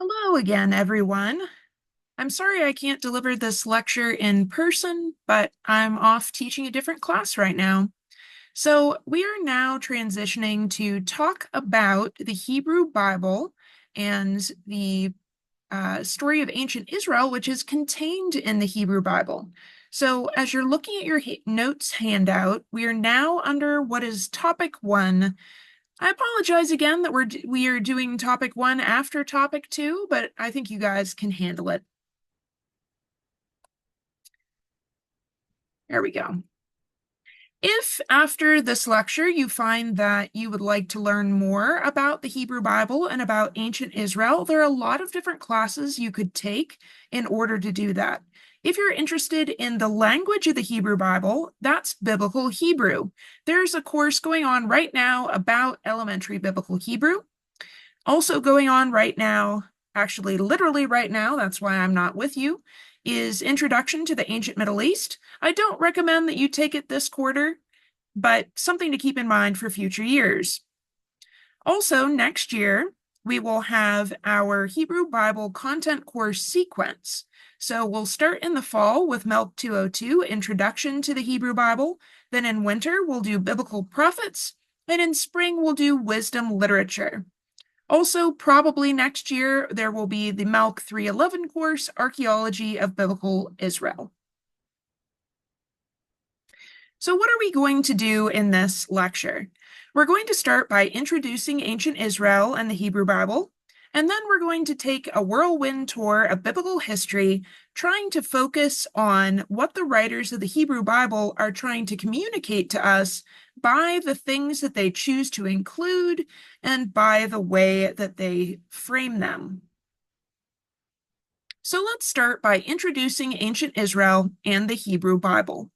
Hello again, everyone. I'm sorry I can't deliver this lecture in person, but I'm off teaching a different class right now. So we are now transitioning to talk about the Hebrew Bible and the story of ancient Israel, which is contained in the Hebrew Bible. So as you're looking at your notes handout, we are now under what is topic one. I apologize again that we are doing topic one after topic two, but I think you guys can handle it. There we go. If after this lecture you find that you would like to learn more about the Hebrew Bible and about ancient Israel, there are a lot of different classes you could take in order to do that. If you're interested in the language of the Hebrew Bible, that's Biblical Hebrew. There's a course going on right now about elementary Biblical Hebrew. Also going on right now, actually literally right now, that's why I'm not with you, is Introduction to the Ancient Middle East. I don't recommend that you take it this quarter, but something to keep in mind for future years. Also, next year, we will have our Hebrew Bible content course sequence. So we'll start in the fall with MELC 202, Introduction to the Hebrew Bible. Then in winter, we'll do Biblical Prophets. And in spring, we'll do Wisdom Literature. Also, probably next year, there will be the MELC 311 course, Archaeology of Biblical Israel. So what are we going to do in this lecture? We're going to start by introducing ancient Israel and the Hebrew Bible, and then we're going to take a whirlwind tour of biblical history, trying to focus on what the writers of the Hebrew Bible are trying to communicate to us by the things that they choose to include and by the way that they frame them. So let's start by introducing ancient Israel and the Hebrew Bible.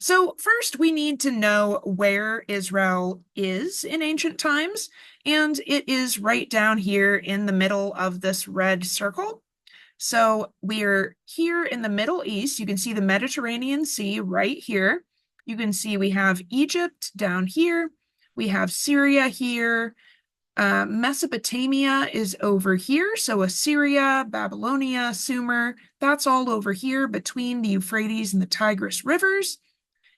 So first, we need to know where Israel is in ancient times, and it is right down here in the middle of this red circle. So we're here in the Middle East. You can see the Mediterranean Sea right here. You can see we have Egypt down here. We have Syria here. Mesopotamia is over here. So Assyria, Babylonia, Sumer, that's all over here between the Euphrates and the Tigris rivers.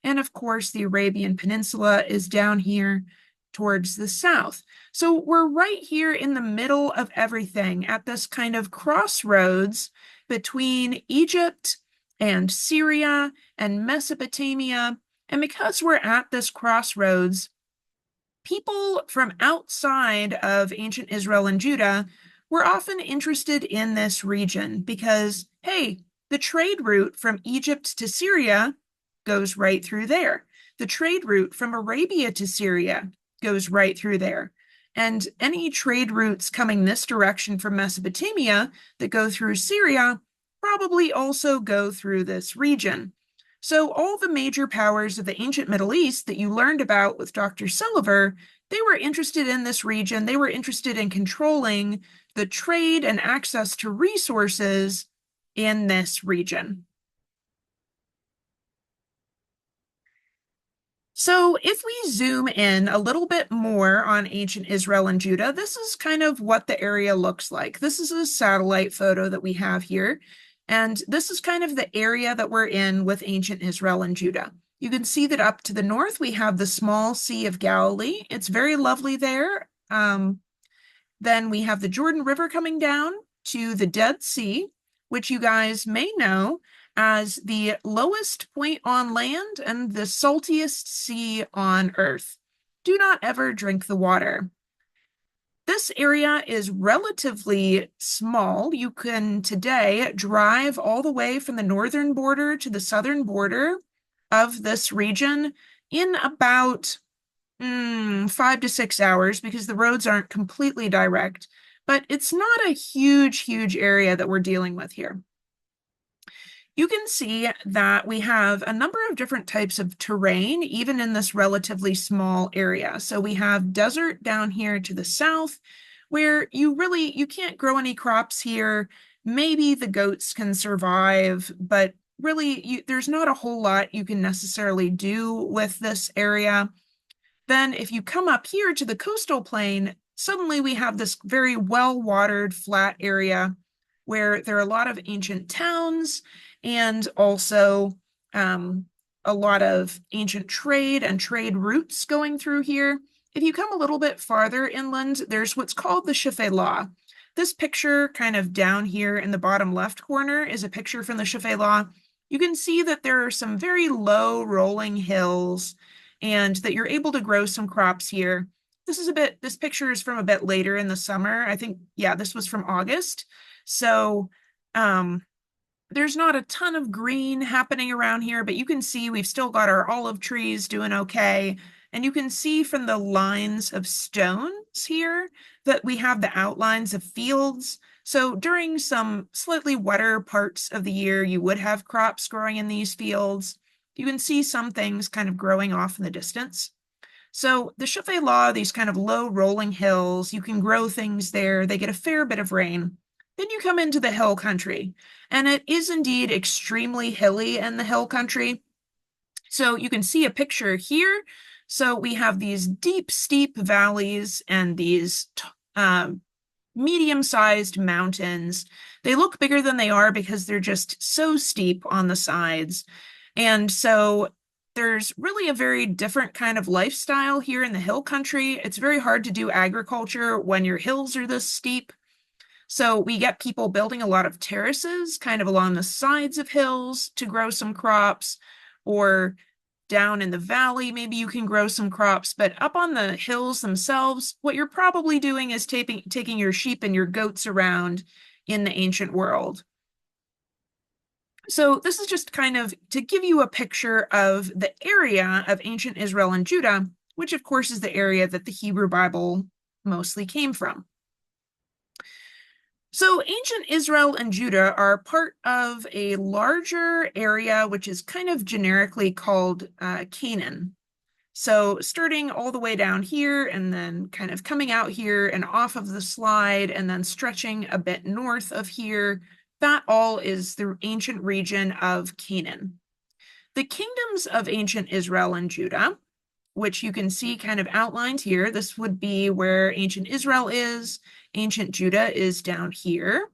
And of course, the Arabian Peninsula is down here towards the south. So we're right here in the middle of everything at this kind of crossroads between Egypt and Syria and Mesopotamia. And because we're at this crossroads, people from outside of ancient Israel and Judah were often interested in this region because, hey, the trade route from Egypt to Syria goes right through there. The trade route from Arabia to Syria goes right through there. And any trade routes coming this direction from Mesopotamia that go through Syria probably also go through this region. So all the major powers of the ancient Middle East that you learned about with Dr. Sullivan, they were interested in this region. They were interested in controlling the trade and access to resources in this region. So if we zoom in a little bit more on ancient Israel and Judah, this is kind of what the area looks like. This is a satellite photo that we have here. And this is kind of the area that we're in with ancient Israel and Judah. You can see that up to the north, we have the small Sea of Galilee. It's very lovely there. Then we have the Jordan River coming down to the Dead Sea, which you guys may know as the lowest point on land and the saltiest sea on earth. Do not ever drink the water. This area is relatively small. You can today drive all the way from the northern border to the southern border of this region in about 5 to 6 hours because the roads aren't completely direct, but it's not a huge, huge area that we're dealing with here. You can see that we have a number of different types of terrain, even in this relatively small area. So we have desert down here to the south, where you can't grow any crops here. Maybe the goats can survive, but really there's not a whole lot you can necessarily do with this area. Then if you come up here to the coastal plain, suddenly we have this very well-watered, flat area where there are a lot of ancient towns and also a lot of ancient trade and trade routes going through here. If you come a little bit farther inland, there's what's called the Shephelah. This picture kind of down here in the bottom left corner is a picture from the Shephelah. You can see that there are some very low rolling hills and that you're able to grow some crops here. This picture is from a bit later in the summer. I think, yeah, this was from August. So there's not a ton of green happening around here, but you can see we've still got our olive trees doing okay. And you can see from the lines of stones here that we have the outlines of fields. So during some slightly wetter parts of the year, you would have crops growing in these fields. You can see some things kind of growing off in the distance. So the Shephelah, these kind of low rolling hills, you can grow things there. They get a fair bit of rain. Then you come into the hill country, and it is indeed extremely hilly in the hill country. So you can see a picture here. So we have these deep, steep valleys and these medium-sized mountains. They look bigger than they are because they're just so steep on the sides. And so there's really a very different kind of lifestyle here in the hill country. It's very hard to do agriculture when your hills are this steep. So we get people building a lot of terraces kind of along the sides of hills to grow some crops, or down in the valley, maybe you can grow some crops, but up on the hills themselves, what you're probably doing is taking your sheep and your goats around in the ancient world. So this is just kind of to give you a picture of the area of ancient Israel and Judah, which of course is the area that the Hebrew Bible mostly came from. So ancient Israel and Judah are part of a larger area, which is kind of generically called Canaan. So starting all the way down here and then kind of coming out here and off of the slide and then stretching a bit north of here, that all is the ancient region of Canaan. The kingdoms of ancient Israel and Judah, which you can see kind of outlined here, this would be where ancient Israel is. Ancient Judah is down here.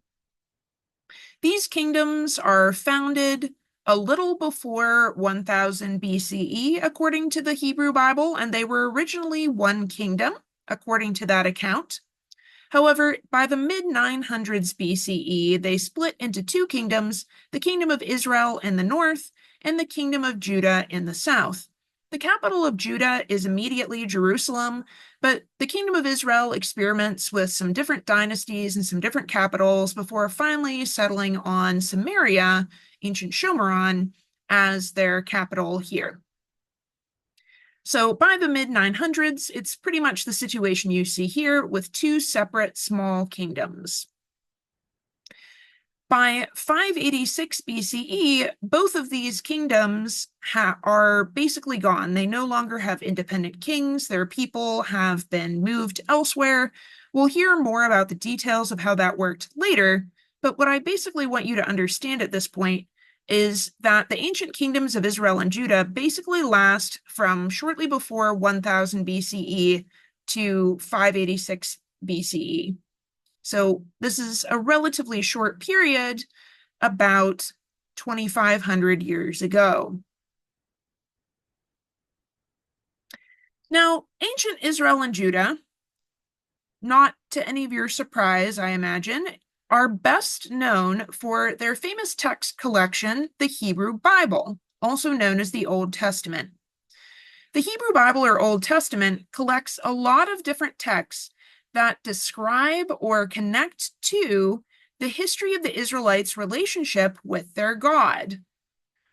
These kingdoms are founded a little before 1000 BCE, according to the Hebrew Bible, and they were originally one kingdom, according to that account. However, by the mid-900s BCE, they split into two kingdoms, the Kingdom of Israel in the north and the Kingdom of Judah in the south. The capital of Judah is immediately Jerusalem, but the Kingdom of Israel experiments with some different dynasties and some different capitals before finally settling on Samaria, ancient Shomron, as their capital here. So by the mid-900s, it's pretty much the situation you see here with two separate small kingdoms. By 586 BCE, both of these kingdoms are basically gone. They no longer have independent kings. Their people have been moved elsewhere. We'll hear more about the details of how that worked later, but what I basically want you to understand at this point is that the ancient kingdoms of Israel and Judah basically last from shortly before 1000 BCE to 586 BCE. So this is a relatively short period, about 2,500 years ago. Now, ancient Israel and Judah, not to any of your surprise, I imagine, are best known for their famous text collection, the Hebrew Bible, also known as the Old Testament. The Hebrew Bible or Old Testament collects a lot of different texts that describe or connect to the history of the Israelites' relationship with their God.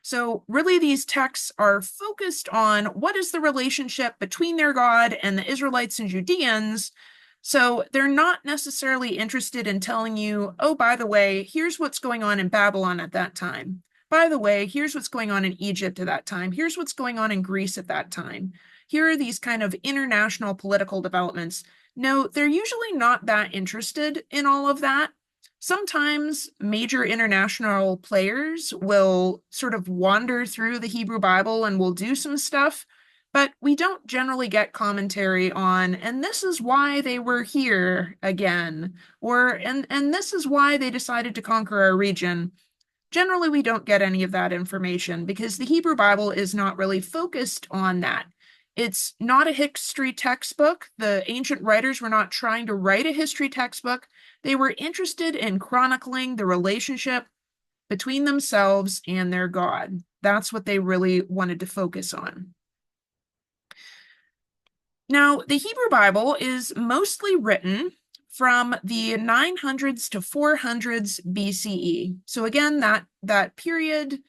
So really these texts are focused on what is the relationship between their God and the Israelites and Judeans. So they're not necessarily interested in telling you, oh, by the way, here's what's going on in Babylon at that time. By the way, here's what's going on in Egypt at that time. Here's what's going on in Greece at that time. Here are these kind of international political developments. No, they're usually not that interested in all of that. Sometimes major international players will sort of wander through the Hebrew Bible and will do some stuff, but we don't generally get commentary on, and this is why they were here again, or and this is why they decided to conquer our region. Generally, we don't get any of that information because the Hebrew Bible is not really focused on that. It's not a history textbook. The ancient writers were not trying to write a history textbook. They were interested in chronicling the relationship between themselves and their God. That's what they really wanted to focus on. Now, the Hebrew Bible is mostly written from the 900s to 400s BCE. So again, that period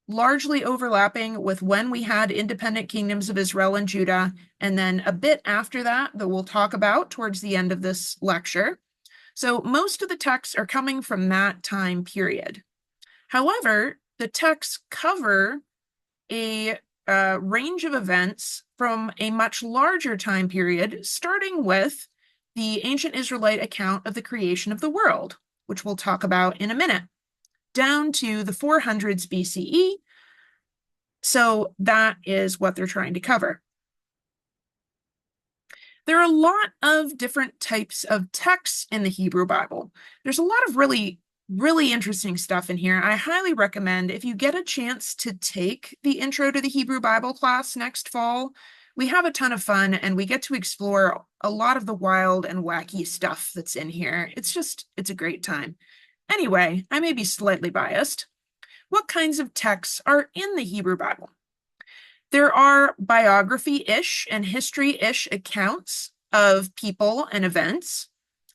largely overlapping with when we had independent kingdoms of Israel and Judah, and then a bit after that we'll talk about towards the end of this lecture. So most of the texts are coming from that time period. However, the texts cover a range of events from a much larger time period, starting with the ancient Israelite account of the creation of the world, which we'll talk about in a minute, down to the 400s BCE. So that is what they're trying to cover. There are a lot of different types of texts in the Hebrew Bible. There's a lot of really interesting stuff in here. I highly recommend if you get a chance to take the Intro to the Hebrew Bible class next fall. We have a ton of fun and we get to explore a lot of the wild and wacky stuff that's in here. It's a great time. Anyway, I may be slightly biased. What kinds of texts are in the Hebrew Bible? There are biography-ish and history-ish accounts of people and events.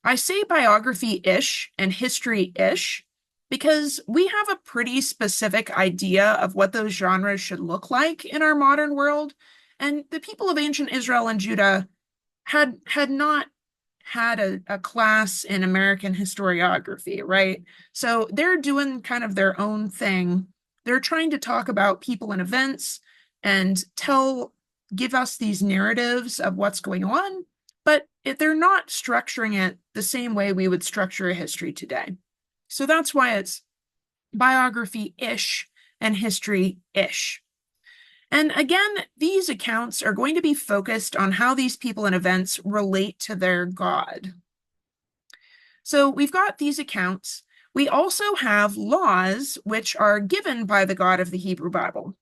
I say biography-ish and history-ish because we have a pretty specific idea of what those genres should look like in our modern world, and the people of ancient Israel and Judah had not had a class in American historiography, right? So they're doing kind of their own thing. They're trying to talk about people and events and give us these narratives of what's going on, but they're not structuring it the same way we would structure a history today. So that's why it's biography-ish and history-ish. And again, these accounts are going to be focused on how these people and events relate to their God. So we've got these accounts. We also have laws which are given by the God of the Hebrew Bible.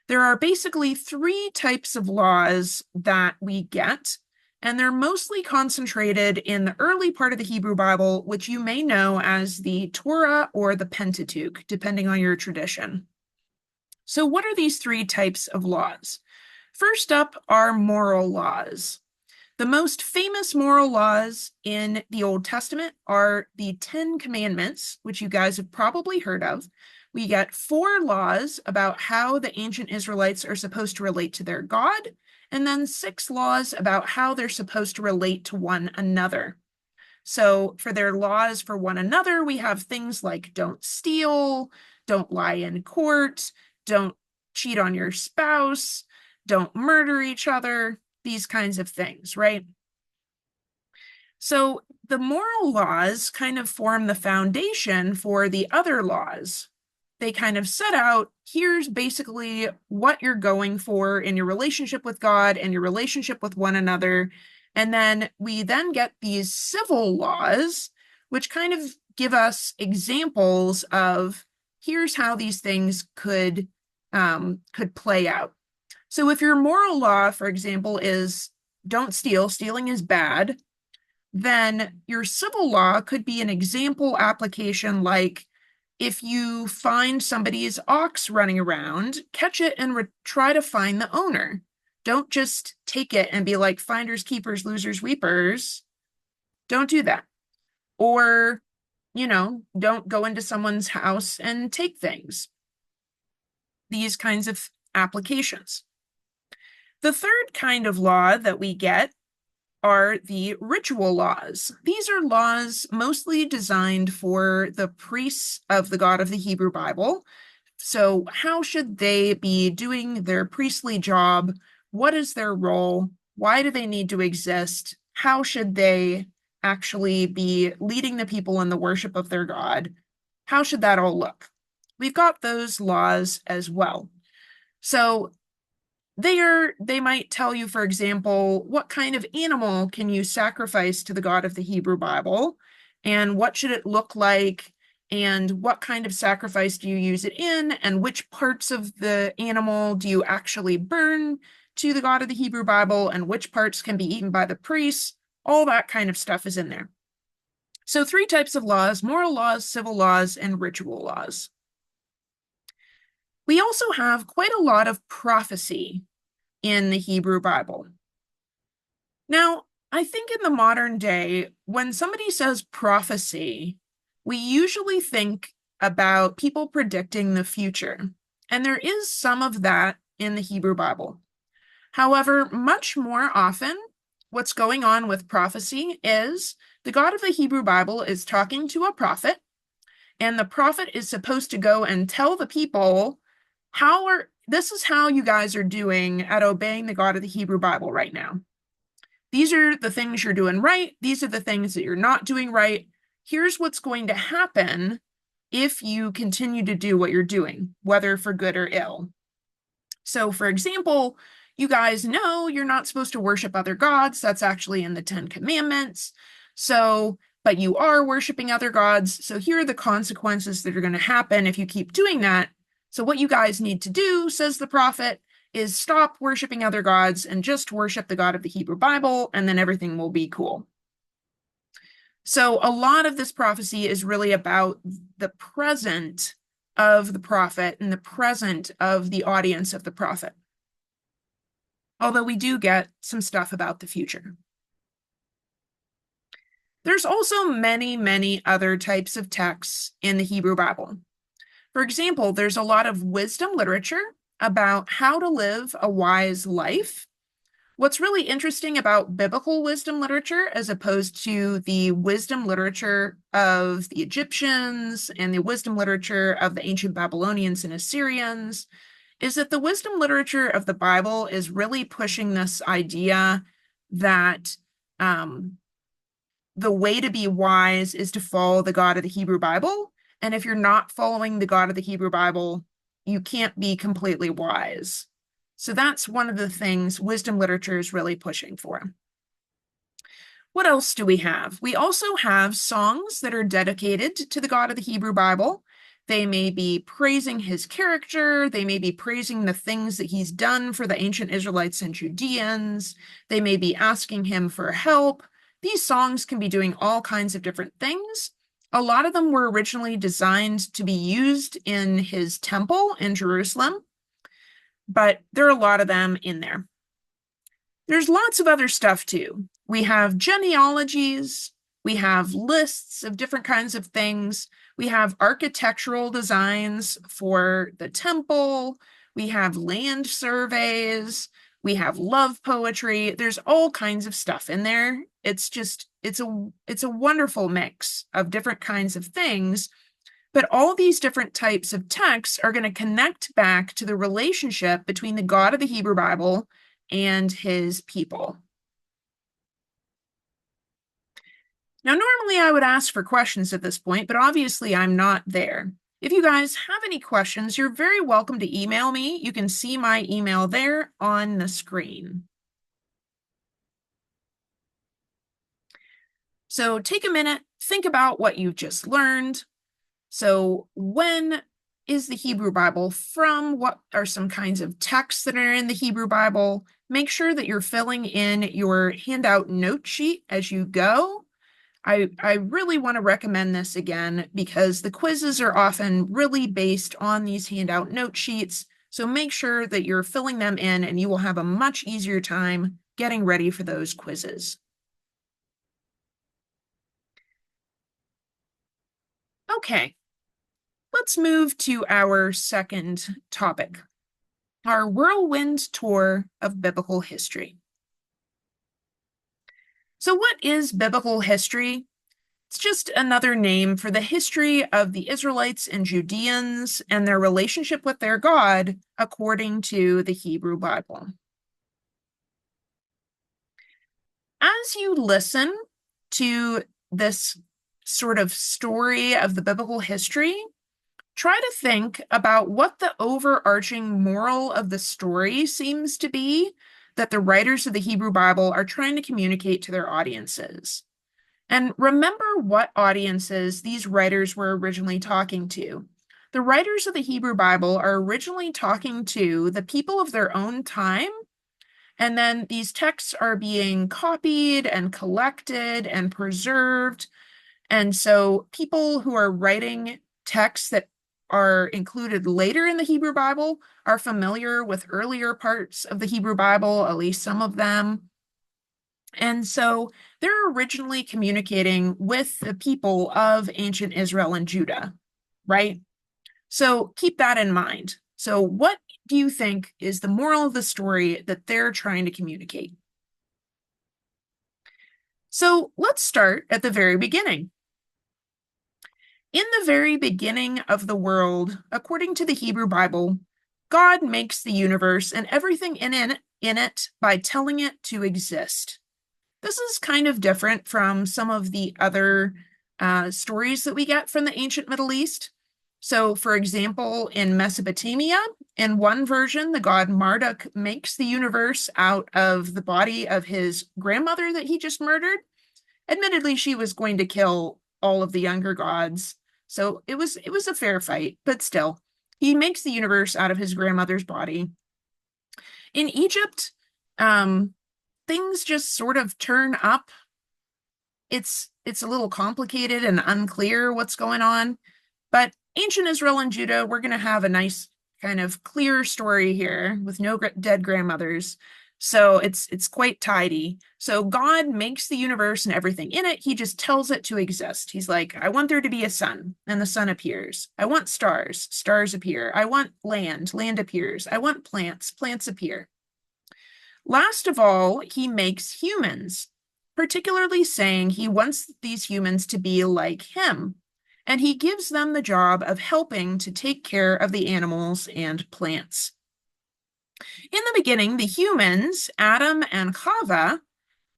There are basically three types of laws that we get, and they're mostly concentrated in the early part of the Hebrew Bible, which you may know as the Torah or the Pentateuch, depending on your tradition. So what are these three types of laws? First up are moral laws. The most famous moral laws in the Old Testament are the Ten Commandments, which you guys have probably heard of. We get 4 laws about how the ancient Israelites are supposed to relate to their God, and then 6 laws about how they're supposed to relate to one another. So for their laws for one another, we have things like don't steal, don't lie in court, don't cheat on your spouse, don't murder each other, these kinds of things, right? So the moral laws kind of form the foundation for the other laws. They kind of set out, here's basically what you're going for in your relationship with God and your relationship with one another. And then we then get these civil laws, which kind of give us examples of here's how these things could play out. So if your moral law, for example, is don't steal, stealing is bad, then your civil law could be an example application like if you find somebody's ox running around, catch it and try to find the owner. Don't just take it and be like finders, keepers, losers, weepers. Don't do that. Or, don't go into someone's house and take things. These kinds of applications. The third kind of law that we get are the ritual laws. These are laws mostly designed for the priests of the God of the Hebrew Bible. So how should they be doing their priestly job? What is their role? Why do they need to exist? How should they actually be leading the people in the worship of their God? How should that all look? We've got those laws as well. So They might tell you, for example, what kind of animal can you sacrifice to the God of the Hebrew Bible, and what should it look like, and what kind of sacrifice do you use it in, and which parts of the animal do you actually burn to the God of the Hebrew Bible, and which parts can be eaten by the priests. All that kind of stuff is in there. So, three types of laws: moral laws, civil laws, and ritual laws. We also have quite a lot of prophecy in the Hebrew Bible. Now, I think in the modern day, when somebody says prophecy, we usually think about people predicting the future. And there is some of that in the Hebrew Bible. However, much more often, what's going on with prophecy is the God of the Hebrew Bible is talking to a prophet, and the prophet is supposed to go and tell the people this is how you guys are doing at obeying the God of the Hebrew Bible right now. These are the things you're doing right. These are the things that you're not doing right. Here's what's going to happen if you continue to do what you're doing, whether for good or ill. So, for example, you guys know you're not supposed to worship other gods. That's actually in the Ten Commandments. So, but you are worshiping other gods. So, here are the consequences that are going to happen if you keep doing that. So, what you guys need to do, says the prophet, is stop worshiping other gods and just worship the God of the Hebrew Bible, and then everything will be cool. So, a lot of this prophecy is really about the present of the prophet and the present of the audience of the prophet. Although we do get some stuff about the future. There's also many, many other types of texts in the Hebrew Bible. For example, there's a lot of wisdom literature about how to live a wise life. What's really interesting about biblical wisdom literature, as opposed to the wisdom literature of the Egyptians and the wisdom literature of the ancient Babylonians and Assyrians, is that the wisdom literature of the Bible is really pushing this idea that the way to be wise is to follow the God of the Hebrew Bible. And if you're not following the God of the Hebrew Bible, you can't be completely wise. So that's one of the things wisdom literature is really pushing for. What else do we have? We also have songs that are dedicated to the God of the Hebrew Bible. They may be praising his character. They may be praising the things that he's done for the ancient Israelites and Judeans. They may be asking him for help. These songs can be doing all kinds of different things. A lot of them were originally designed to be used in his temple in Jerusalem, but there are a lot of them in there. There's lots of other stuff too. We have genealogies, we have lists of different kinds of things, we have architectural designs for the temple, we have land surveys, we have love poetry. There's all kinds of stuff in there. It's a wonderful mix of different kinds of things. But all these different types of texts are going to connect back to the relationship between the God of the Hebrew Bible and his people. Now, normally I would ask for questions at this point, but obviously I'm not there. If you guys have any questions, you're very welcome to email me. You can see my email there on the screen. So take a minute, think about what you've just learned. So when is the Hebrew Bible from? What are some kinds of texts that are in the Hebrew Bible? Make sure that you're filling in your handout note sheet as you go. I really want to recommend this again because the quizzes are often really based on these handout note sheets. So make sure that you're filling them in and you will have a much easier time getting ready for those quizzes. Okay, let's move to our second topic, our whirlwind tour of biblical history. So what is biblical history? It's just another name for the history of the Israelites and Judeans and their relationship with their God according to the Hebrew Bible. As you listen to this sort of story of the biblical history, try to think about what the overarching moral of the story seems to be that the writers of the Hebrew Bible are trying to communicate to their audiences. And remember what audiences these writers were originally talking to. The writers of the Hebrew Bible are originally talking to the people of their own time, and then these texts are being copied and collected and preserved. And so people who are writing texts that are included later in the Hebrew Bible are familiar with earlier parts of the Hebrew Bible, at least some of them. And so they're originally communicating with the people of ancient Israel and Judah, right? So keep that in mind. So, what do you think is the moral of the story that they're trying to communicate? So, let's start at the very beginning. In the very beginning of the world, according to the Hebrew Bible, God makes the universe and everything in it by telling it to exist. This is kind of different from some of the other stories that we get from the ancient Middle East. So, for example, in Mesopotamia, in one version, the god Marduk makes the universe out of the body of his grandmother that he just murdered. Admittedly, she was going to kill all of the younger gods, so it was a fair fight, but still, he makes the universe out of his grandmother's body. In Egypt, things just sort of turn up. It's a little complicated and unclear what's going on, but ancient Israel and Judah, we're going to have a nice kind of clear story here with no dead grandmothers. So it's quite tidy. So God makes the universe and everything in it. He just tells it to exist. He's like, I want there to be a sun, and the sun appears. I want stars, stars appear. I want land, land appears. I want plants, plants appear. Last of all, he makes humans, particularly saying he wants these humans to be like him, and he gives them the job of helping to take care of the animals and plants. In the beginning, the humans, Adam and Chava,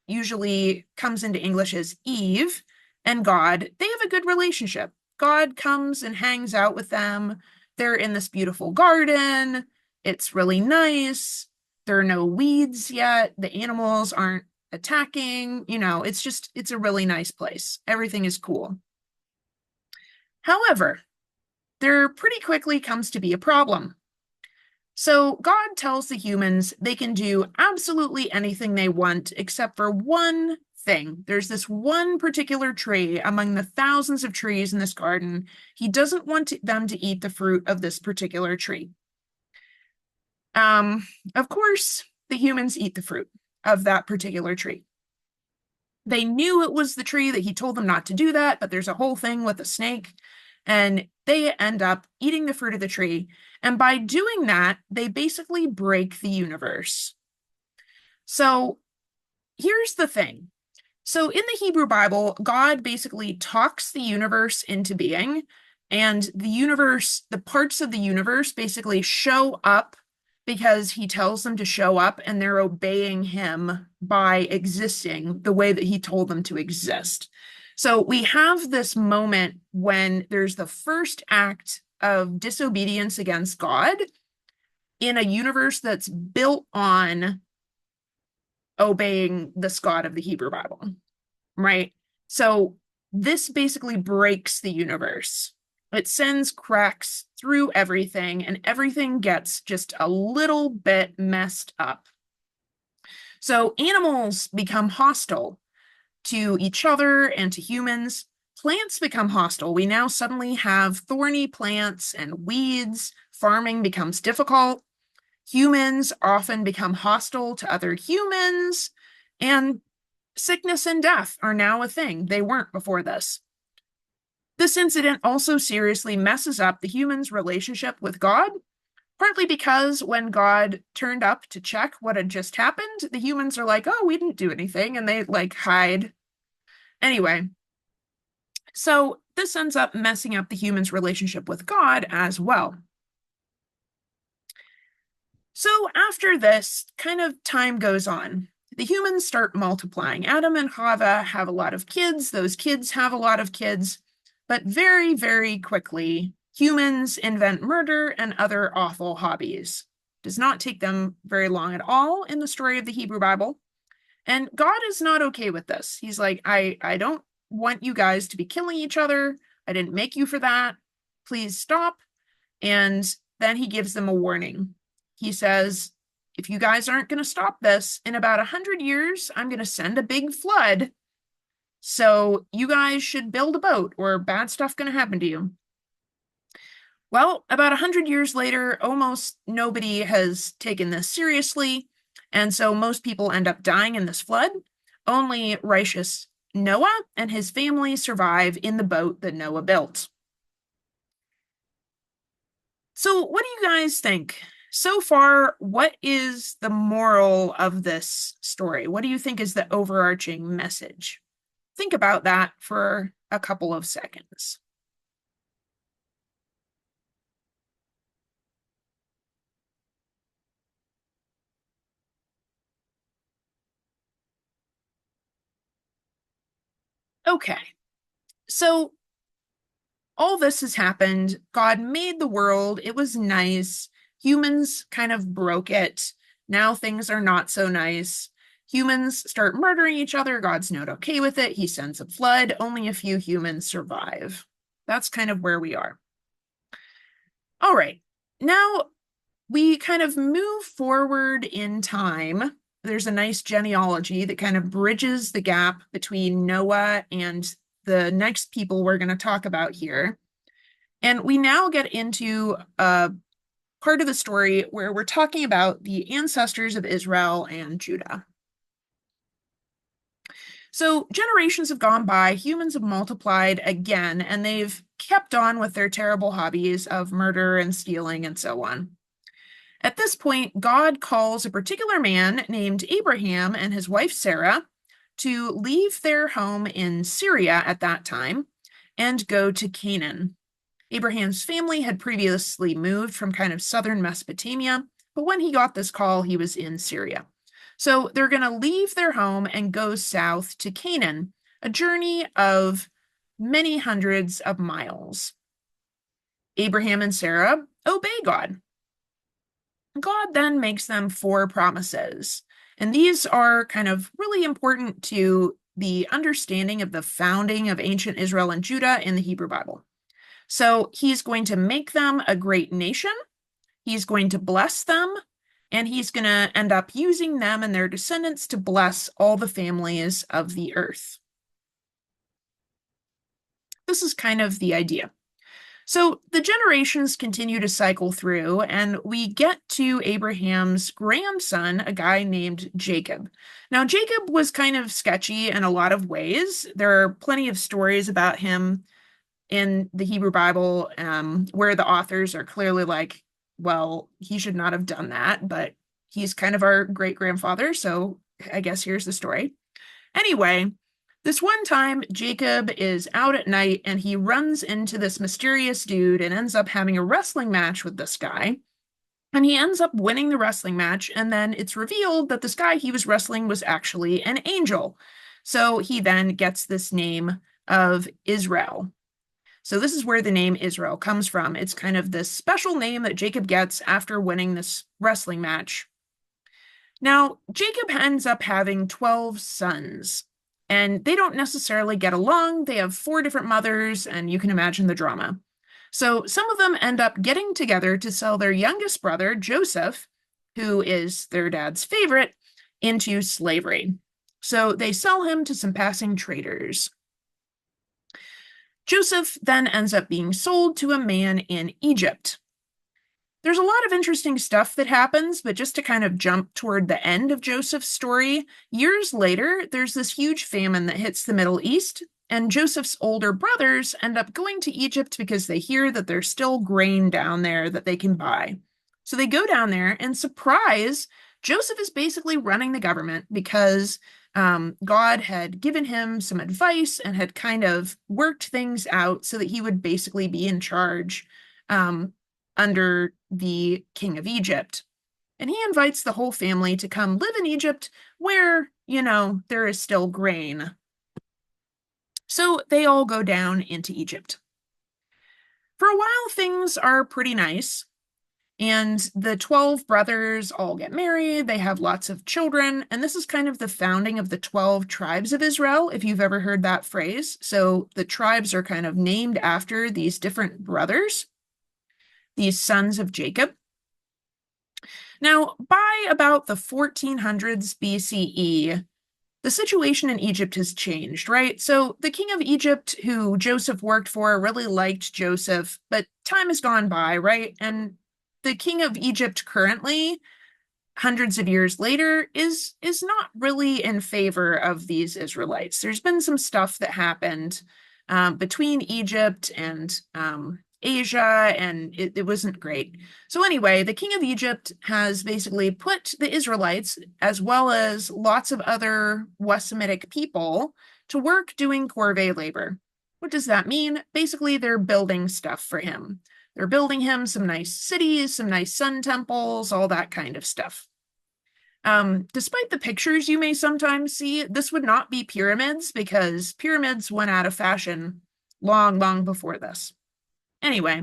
usually comes into English as Eve, and God, they have a good relationship. God comes and hangs out with them. They're in this beautiful garden. It's really nice. There are no weeds yet. The animals aren't attacking. It's a really nice place. Everything is cool. However, there pretty quickly comes to be a problem. So God tells the humans they can do absolutely anything they want except for one thing. There's this one particular tree among the thousands of trees in this garden. He doesn't want them to eat the fruit of this particular tree. Of course, the humans eat the fruit of that particular tree. They knew it was the tree that he told them not to do that, but there's a whole thing with a snake, and they end up eating the fruit of the tree. And by doing that, they basically break the universe. So here's the thing. So in the Hebrew Bible, God basically talks the universe into being, and the parts of the universe basically show up because he tells them to show up, and they're obeying him by existing the way that he told them to exist. So we have this moment when there's the first act of disobedience against God in a universe that's built on obeying this God of the Hebrew Bible, right? So this basically breaks the universe. It sends cracks through everything, and everything gets just a little bit messed up. So animals become hostile to each other and to humans. Plants become hostile. We now suddenly have thorny plants and weeds. Farming becomes difficult. Humans often become hostile to other humans, and sickness and death are now a thing. They weren't before this. This incident also seriously messes up the humans' relationship with God, partly because when God turned up to check what had just happened, the humans are like, oh, we didn't do anything, and they like hide. Anyway, so this ends up messing up the humans' relationship with God as well. So after this, kind of time goes on. The humans start multiplying. Adam and Chava have a lot of kids. Those kids have a lot of kids. But very, very quickly, Humans invent murder and other awful hobbies. Does not take them very long at all in the story of the Hebrew Bible. And God is not okay with this. He's like, I don't want you guys to be killing each other. I didn't make you for that. Please stop. And then he gives them a warning. He says, if you guys aren't going to stop this, in about 100 years, I'm going to send a big flood. So you guys should build a boat or bad stuff going to happen to you. Well, about 100 years later, almost nobody has taken this seriously. And so most people end up dying in this flood. Only righteous Noah and his family survive in the boat that Noah built. So, what do you guys think? So far, what is the moral of this story? What do you think is the overarching message? Think about that for a couple of seconds. Okay, so all this has happened. God made the world. It was nice. Humans kind of broke it. Now things are not so nice. Humans start murdering each other. God's not okay with it. He sends a flood. Only a few humans survive. That's kind of where we are. All right. Now we kind of move forward in time. There's a nice genealogy that kind of bridges the gap between Noah and the next people we're going to talk about here. And we now get into a part of the story where we're talking about the ancestors of Israel and Judah. So generations have gone by, humans have multiplied again, and they've kept on with their terrible hobbies of murder and stealing and so on. At this point, God calls a particular man named Abraham and his wife Sarah to leave their home in Syria at that time and go to Canaan. Abraham's family had previously moved from kind of southern Mesopotamia, but when he got this call, he was in Syria. So they're going to leave their home and go south to Canaan, a journey of many hundreds of miles. Abraham and Sarah obey God. God then makes them 4 promises. And these are kind of really important to the understanding of the founding of ancient Israel and Judah in the Hebrew Bible. So he's going to make them a great nation. He's going to bless them. And he's going to end up using them and their descendants to bless all the families of the earth. This is kind of the idea. So the generations continue to cycle through, and we get to Abraham's grandson, a guy named Jacob. Now, Jacob was kind of sketchy in a lot of ways. There are plenty of stories about him in the Hebrew Bible where the authors are clearly like, well, he should not have done that, but he's kind of our great grandfather, so I guess here's the story. Anyway, this one time, Jacob is out at night and he runs into this mysterious dude and ends up having a wrestling match with this guy. And he ends up winning the wrestling match, and then it's revealed that this guy he was wrestling was actually an angel. So he then gets this name of Israel. So this is where the name Israel comes from. It's kind of this special name that Jacob gets after winning this wrestling match. Now, Jacob ends up having 12 sons, and they don't necessarily get along. They have 4 different mothers, and you can imagine the drama. So some of them end up getting together to sell their youngest brother, Joseph, who is their dad's favorite, into slavery. So they sell him to some passing traders. Joseph then ends up being sold to a man in Egypt. There's a lot of interesting stuff that happens, but just to kind of jump toward the end of Joseph's story, years later, there's this huge famine that hits the Middle East, and Joseph's older brothers end up going to Egypt because they hear that there's still grain down there that they can buy. So they go down there, and surprise, Joseph is basically running the government because God had given him some advice and had kind of worked things out so that he would basically be in charge under the king of Egypt. And he invites the whole family to come live in Egypt where, there is still grain. So they all go down into Egypt. For a while, things are pretty nice. And the 12 brothers all get married, they have lots of children, and this is kind of the founding of the 12 tribes of Israel, if you've ever heard that phrase. So the tribes are kind of named after these different brothers, these sons of Jacob. Now, by about the 1400s BCE, the situation in Egypt has changed, right? So the king of Egypt, who Joseph worked for, really liked Joseph, but time has gone by, right? And the king of Egypt currently, hundreds of years later, is not really in favor of these Israelites. There's been some stuff that happened between Egypt and Asia, and it wasn't great. So anyway, the king of Egypt has basically put the Israelites, as well as lots of other West Semitic people, to work doing corvée labor. What does that mean? Basically, they're building stuff for him. They're building him some nice cities, some nice sun temples, all that kind of stuff. Despite the pictures you may sometimes see, this would not be pyramids because pyramids went out of fashion long, long before this. Anyway,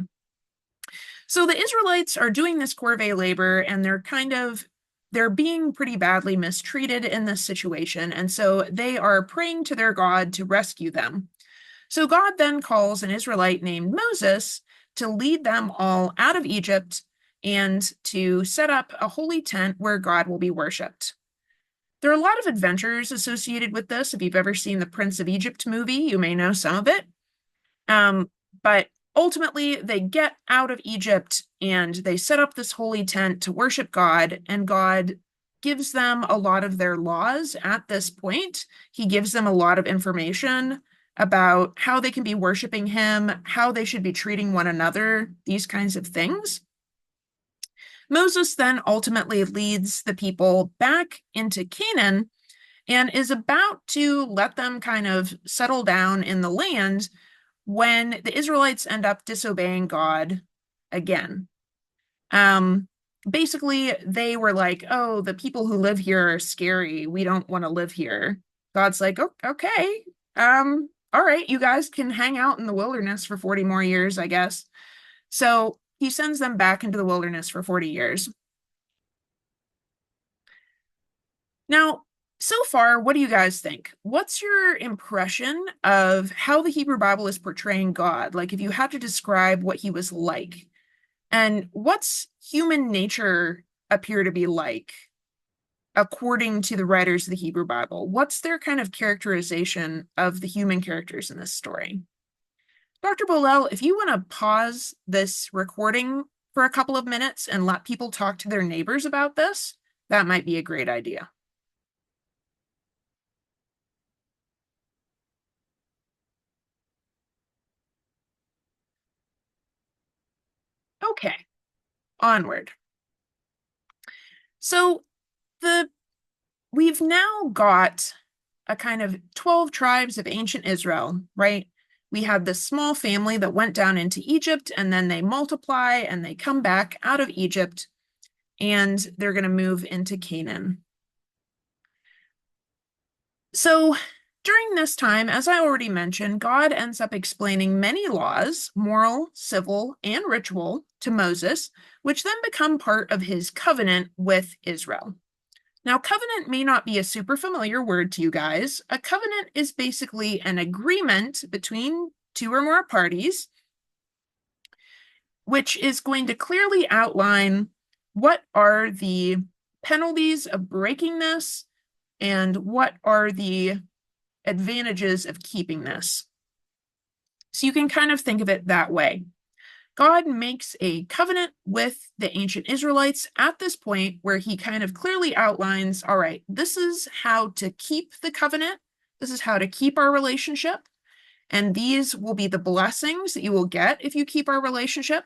so the Israelites are doing this corvée labor and they're being pretty badly mistreated in this situation. And so they are praying to their God to rescue them. So God then calls an Israelite named Moses to lead them all out of Egypt and to set up a holy tent where God will be worshipped. There are a lot of adventures associated with this. If you've ever seen the Prince of Egypt movie, you may know some of it. But ultimately, they get out of Egypt and they set up this holy tent to worship God, and God gives them a lot of their laws at this point. He gives them a lot of information about how they can be worshiping him, how they should be treating one another, these kinds of things. Moses then ultimately leads the people back into Canaan and is about to let them kind of settle down in the land when the Israelites end up disobeying God again. Basically, they were like, oh, the people who live here are scary. We don't want to live here. God's like, oh, okay. All right, you guys can hang out in the wilderness for 40 more years, I guess. So he sends them back into the wilderness for 40 years. Now, so far, what do you guys think? What's your impression of how the Hebrew Bible is portraying God? Like, if you had to describe what he was like, and what's human nature appear to be like, according to the writers of the Hebrew Bible? What's their kind of characterization of the human characters in this story? Dr. Bolel, if you want to pause this recording for a couple of minutes and let people talk to their neighbors about this, that might be a great idea. Okay, onward. So the we've now got a kind of 12 tribes of ancient Israel, right? We had this small family that went down into Egypt and then they multiply and they come back out of Egypt and they're going to move into Canaan. So during this time, as I already mentioned, God ends up explaining many laws, moral, civil, and ritual, to Moses, which then become part of his covenant with Israel. Now, covenant may not be a super familiar word to you guys. A covenant is basically an agreement between two or more parties, which is going to clearly outline what are the penalties of breaking this and what are the advantages of keeping this. So you can kind of think of it that way. God makes a covenant with the ancient Israelites at this point where he kind of clearly outlines, all right, this is how to keep the covenant. This is how to keep our relationship. And these will be the blessings that you will get if you keep our relationship.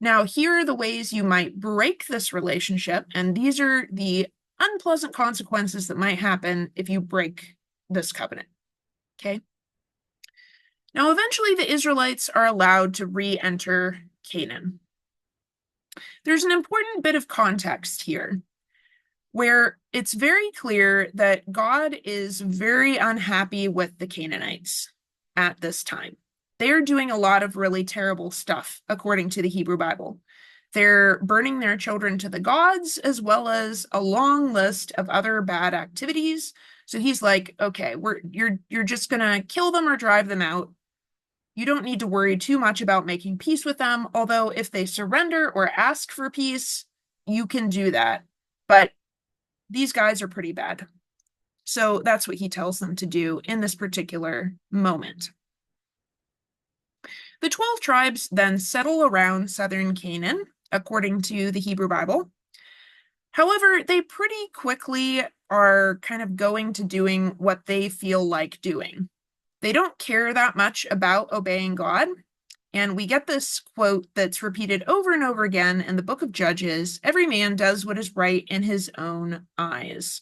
Now, here are the ways you might break this relationship. And these are the unpleasant consequences that might happen if you break this covenant. Okay. Now, eventually, the Israelites are allowed to re-enter Canaan. There's an important bit of context here where it's very clear that God is very unhappy with the Canaanites at this time. they're doing a lot of really terrible stuff, according to the Hebrew Bible. They're burning their children to the gods, as well as a long list of other bad activities. So he's like, okay, you're just gonna kill them or drive them out. You don't need to worry too much about making peace with them, although if they surrender or ask for peace, you can do that. But these guys are pretty bad. So that's what he tells them to do in this particular moment. The 12 tribes then settle around southern Canaan, according to the Hebrew Bible. However, they pretty quickly are kind of going to doing what they feel like doing. They don't care that much about obeying God. And we get this quote that's repeated over and over again in the book of Judges: every man does what is right in his own eyes.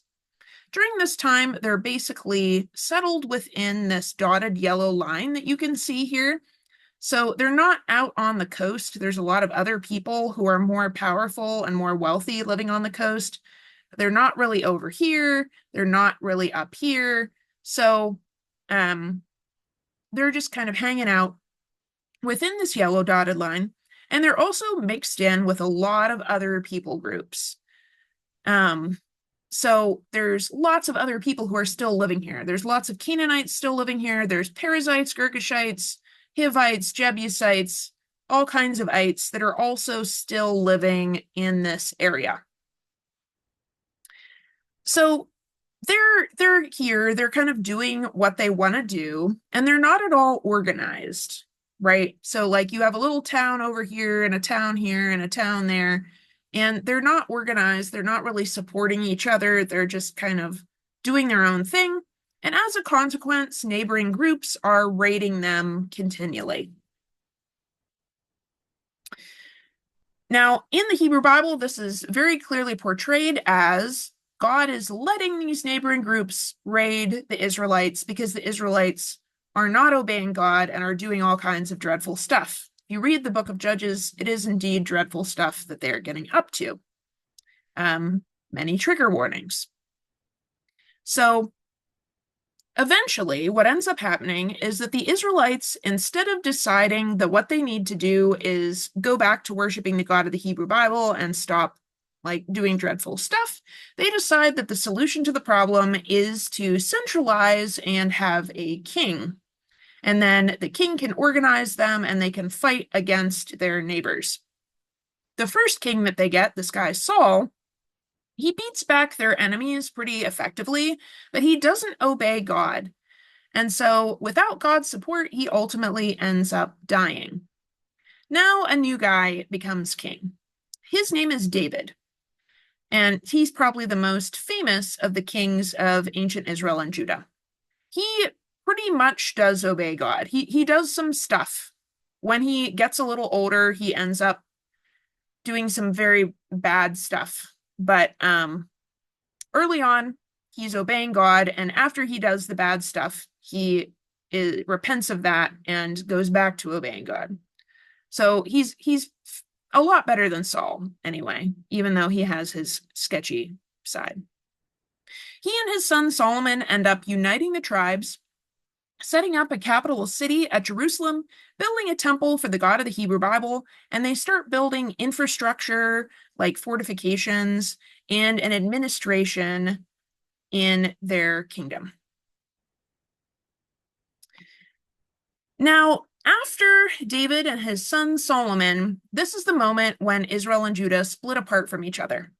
During this time, they're basically settled within this dotted yellow line that you can see here. So they're not out on the coast. There's a lot of other people who are more powerful and more wealthy living on the coast. They're not really over here. They're not really up here. So they're just kind of hanging out within this yellow dotted line. And they're also mixed in with a lot of other people groups. So there's lots of other people who are still living here. There's lots of Canaanites still living here. There's Perizzites, Girgashites, Hivites, Jebusites, all kinds of ites that are also still living in this area. So they're here, they're kind of doing what they want to do, and they're not at all organized, right? So like you have a little town over here and a town here and a town there, and they're not organized, they're not really supporting each other, they're just kind of doing their own thing. And as a consequence, neighboring groups are raiding them continually. Now, in the Hebrew Bible, this is very clearly portrayed as God is letting these neighboring groups raid the Israelites because the Israelites are not obeying God and are doing all kinds of dreadful stuff. If you read the book of Judges, it is indeed dreadful stuff that they are getting up to. Many trigger warnings. So eventually, what ends up happening is that the Israelites, instead of deciding that what they need to do is go back to worshiping the God of the Hebrew Bible and stop like doing dreadful stuff, they decide that the solution to the problem is to centralize and have a king. And then the king can organize them and they can fight against their neighbors. The first king that they get, this guy Saul, he beats back their enemies pretty effectively, but he doesn't obey God. And so without God's support, he ultimately ends up dying. Now a new guy becomes king. His name is David. And he's probably the most famous of the kings of ancient Israel and Judah. He pretty much does obey God. He does some stuff. When he gets a little older, he ends up doing some very bad stuff. But early on, he's obeying God, and after he does the bad stuff, he repents of that and goes back to obeying God. So he's a lot better than Saul, anyway, even though he has his sketchy side. He and his son Solomon end up uniting the tribes, setting up a capital city at Jerusalem, building a temple for the God of the Hebrew Bible, and they start building infrastructure like fortifications and an administration in their kingdom. Now, after David and his son Solomon, this is the moment when Israel and Judah split apart from each other.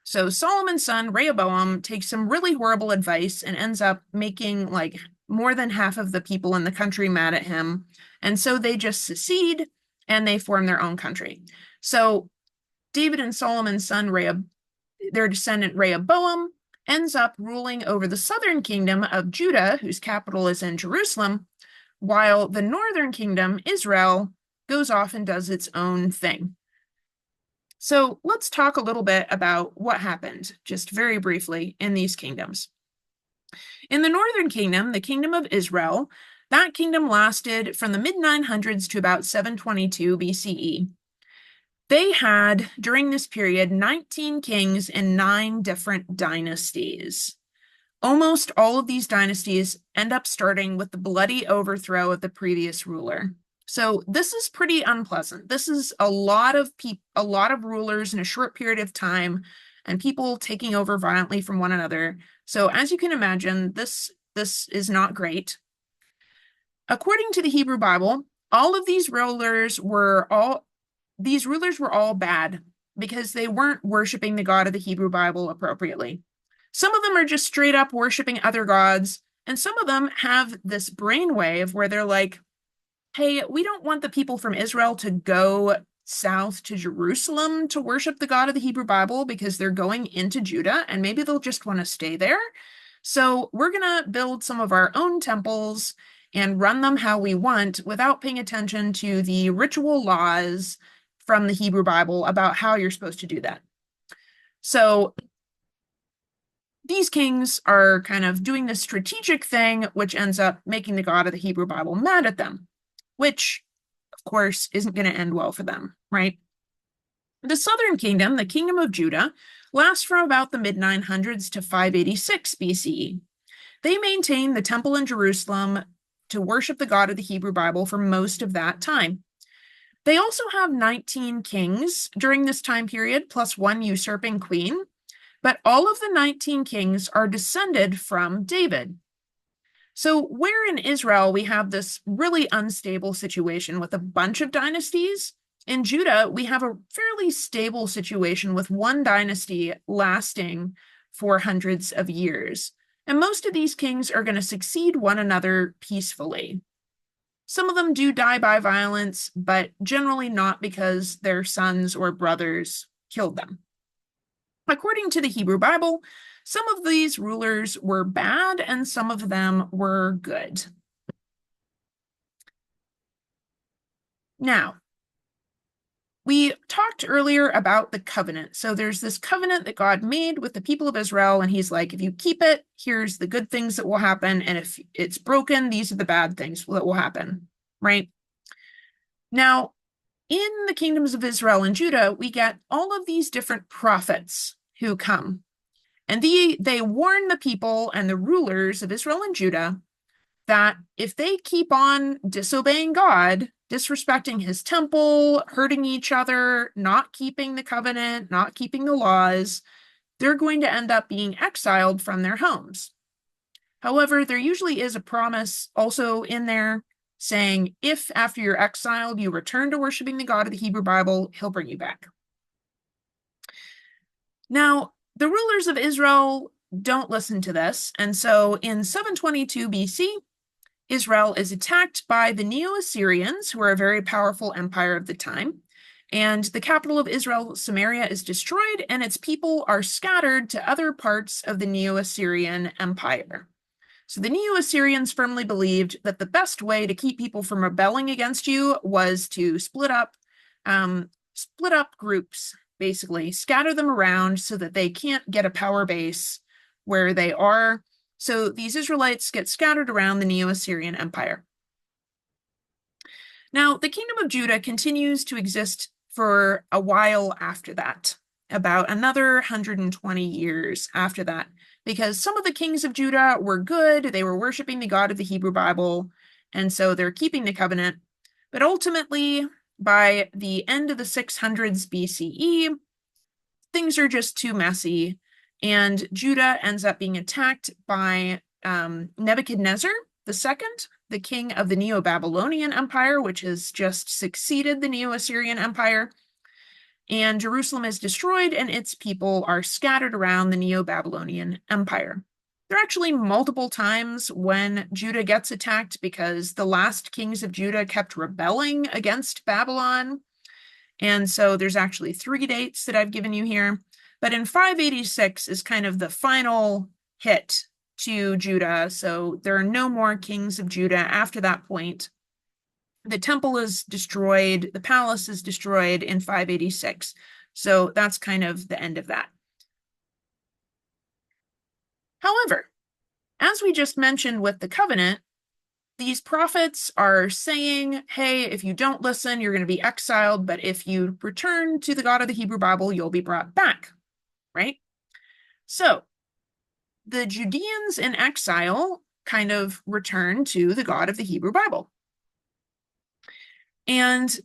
So Solomon's son Rehoboam takes some really horrible advice and ends up making like more than half of the people in the country mad at him. And so they just secede and they form their own country. So David and Solomon's son, their descendant Rehoboam, ends up ruling over the southern kingdom of Judah, whose capital is in Jerusalem, while the northern kingdom, Israel, goes off and does its own thing. So let's talk a little bit about what happened, just very briefly, in these kingdoms. In the northern kingdom, the kingdom of Israel, that kingdom lasted from the mid-900s to about 722 BCE. They had, during this period, 19 kings and 9 different dynasties. Almost all of these dynasties end up starting with the bloody overthrow of the previous ruler. So this is pretty unpleasant. This is a lot of rulers in a short period of time, and people taking over violently from one another. So as you can imagine, this is not great. According to the Hebrew Bible, all of these rulers were all bad because they weren't worshiping the God of the Hebrew Bible appropriately. Some of them are just straight up worshiping other gods, and some of them have this brainwave where they're like, hey, we don't want the people from Israel to go south to Jerusalem to worship the God of the Hebrew Bible because they're going into Judah and maybe they'll just want to stay there. So we're going to build some of our own temples and run them how we want without paying attention to the ritual laws from the Hebrew Bible about how you're supposed to do that. So these kings are kind of doing this strategic thing, which ends up making the God of the Hebrew Bible mad at them, which, of course, isn't going to end well for them, right? The southern kingdom, the kingdom of Judah, lasts from about the mid-900s to 586 BCE. They maintain the temple in Jerusalem to worship the God of the Hebrew Bible for most of that time. They also have 19 kings during this time period, plus one usurping queen, but all of the 19 kings are descended from David. So where in Israel we have this really unstable situation with a bunch of dynasties, in Judah we have a fairly stable situation with one dynasty lasting for hundreds of years. And most of these kings are going to succeed one another peacefully. Some of them do die by violence, but generally not because their sons or brothers killed them. According to the Hebrew Bible, some of these rulers were bad and some of them were good. Now, we talked earlier about the covenant. So there's this covenant that God made with the people of Israel, and he's like, if you keep it, here's the good things that will happen. And if it's broken, these are the bad things that will happen, right? Now, in the kingdoms of Israel and Judah, we get all of these different prophets who come. And they warn the people and the rulers of Israel and Judah that if they keep on disobeying God, disrespecting his temple, hurting each other, not keeping the covenant, not keeping the laws, they're going to end up being exiled from their homes. However, there usually is a promise also in there saying, if after you're exiled, you return to worshiping the God of the Hebrew Bible, he'll bring you back. Now, the rulers of Israel don't listen to this, and so in 722 BC, Israel is attacked by the Neo-Assyrians, who are a very powerful empire of the time, and the capital of Israel, Samaria, is destroyed, and its people are scattered to other parts of the Neo-Assyrian Empire. So the Neo-Assyrians firmly believed that the best way to keep people from rebelling against you was to split up groups, basically, scatter them around so that they can't get a power base where they are. So these Israelites get scattered around the Neo-Assyrian Empire. Now, the kingdom of Judah continues to exist for a while after that, about another 120 years after that, because some of the kings of Judah were good, they were worshiping the God of the Hebrew Bible, and so they're keeping the covenant. But ultimately, by the end of the 600s BCE, things are just too messy, and Judah ends up being attacked by Nebuchadnezzar II, the king of the Neo-Babylonian Empire, which has just succeeded the Neo-Assyrian Empire. And Jerusalem is destroyed, and its people are scattered around the Neo-Babylonian Empire. There are actually multiple times when Judah gets attacked because the last kings of Judah kept rebelling against Babylon. And so there's actually 3 dates that I've given you here. But in 586 is kind of the final hit to Judah. So there are no more kings of Judah after that point. The temple is destroyed. The palace is destroyed in 586. So that's kind of the end of that. However, as we just mentioned with the covenant, these prophets are saying, hey, if you don't listen, you're going to be exiled, but if you return to the God of the Hebrew Bible, you'll be brought back, right? So the Judeans in exile kind of return to the God of the Hebrew Bible. And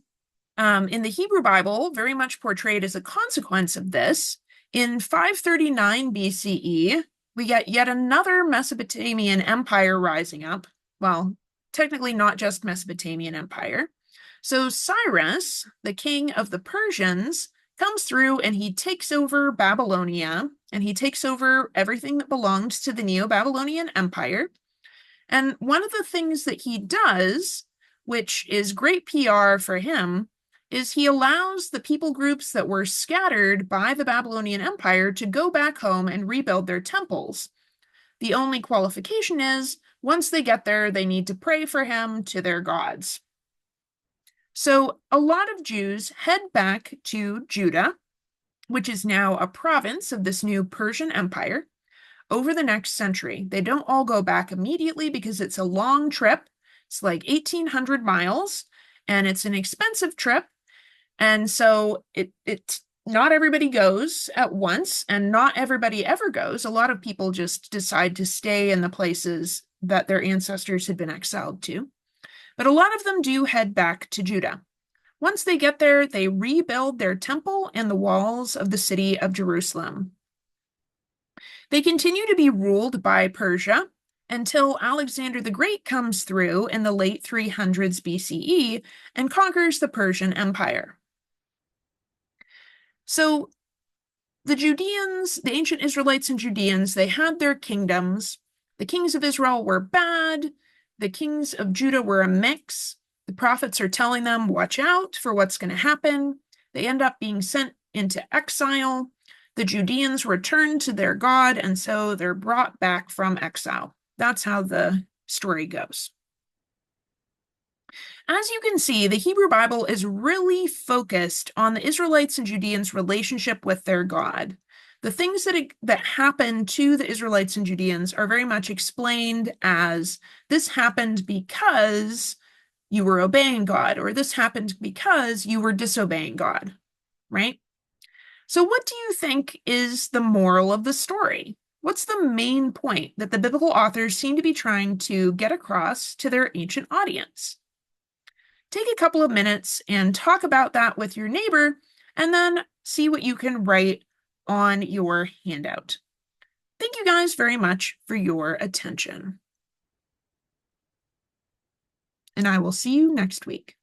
in the Hebrew Bible, very much portrayed as a consequence of this, in 539 BCE, we get yet another Mesopotamian empire rising up. Well, technically not just Mesopotamian empire. So Cyrus, the king of the Persians, comes through and he takes over Babylonia, and he takes over everything that belonged to the Neo-Babylonian Empire. And one of the things that he does, which is great PR for him, is he allows the people groups that were scattered by the Babylonian Empire to go back home and rebuild their temples. The only qualification is, once they get there, they need to pray for him to their gods. So a lot of Jews head back to Judah, which is now a province of this new Persian Empire, over the next century. They don't all go back immediately because it's a long trip. It's like 1,800 miles, and it's an expensive trip. And so it not everybody goes at once, and not everybody ever goes. A lot of people just decide to stay in the places that their ancestors had been exiled to. But a lot of them do head back to Judah. Once they get there, they rebuild their temple and the walls of the city of Jerusalem. They continue to be ruled by Persia until Alexander the Great comes through in the late 300s BCE and conquers the Persian Empire. So the Judeans, the ancient Israelites and Judeans, they had their kingdoms. The kings of Israel were bad. The kings of Judah were a mix. The prophets are telling them, watch out for what's going to happen. They end up being sent into exile. The Judeans return to their God, and so they're brought back from exile. That's how the story goes. As you can see, the Hebrew Bible is really focused on the Israelites and Judeans' relationship with their God. The things that happen to the Israelites and Judeans are very much explained as this happened because you were obeying God, or this happened because you were disobeying God, right? So what do you think is the moral of the story? What's the main point that the biblical authors seem to be trying to get across to their ancient audience? Take a couple of minutes and talk about that with your neighbor, and then see what you can write on your handout. Thank you guys very much for your attention. And I will see you next week.